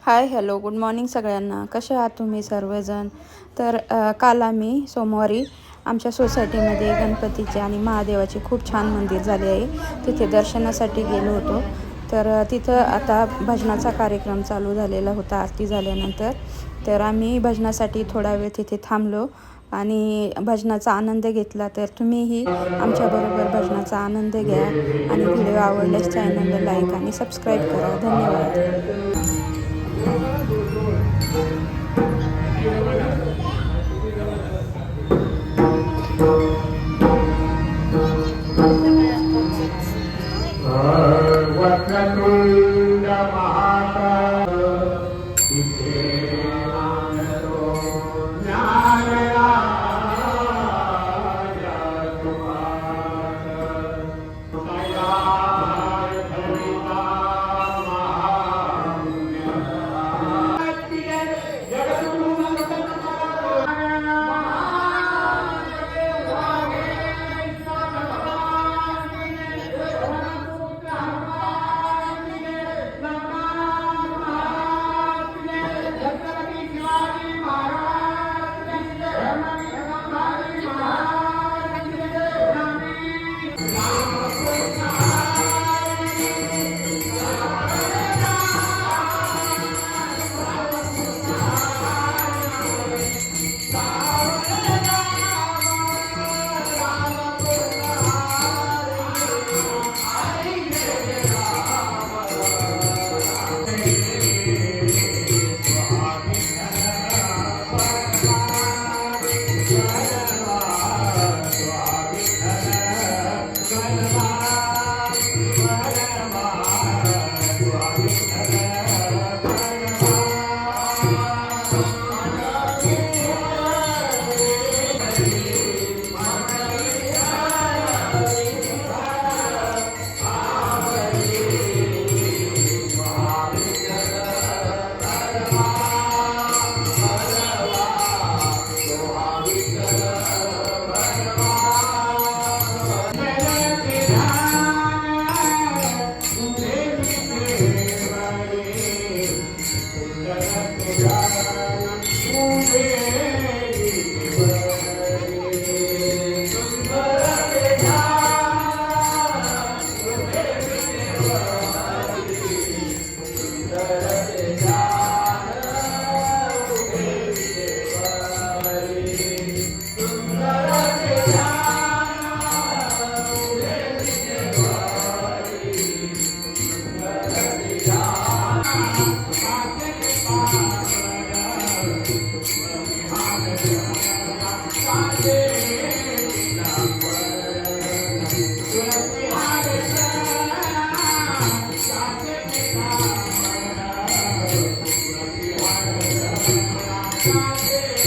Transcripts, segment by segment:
Hi hello good morning सगळ्यांना. कसे आहात तुम्ही सर्वजण? तर काल आम्ही सोमवारी आमच्या सोसायटीमध्ये गणपतीचे आणि महादेवाचे खूप छान मंदिर झाले आहे, तिथे दर्शनासाठी गेलो होतो. तर तिथं आता भजनाचा कार्यक्रम चालू झालेला होता आरती झाल्यानंतर. तर आम्ही भजनासाठी थोडा वेळ तिथे थांबलो आणि भजनाचा आनंद घेतला. तर तुम्हीही आमच्याबरोबर भजनाचा आनंद घ्या आणि व्हिडिओ आवडल्यास चॅनलला लाईक आणि सबस्क्राईब करा. धन्यवाद. वक्रतुंड महाकाय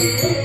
Thank you.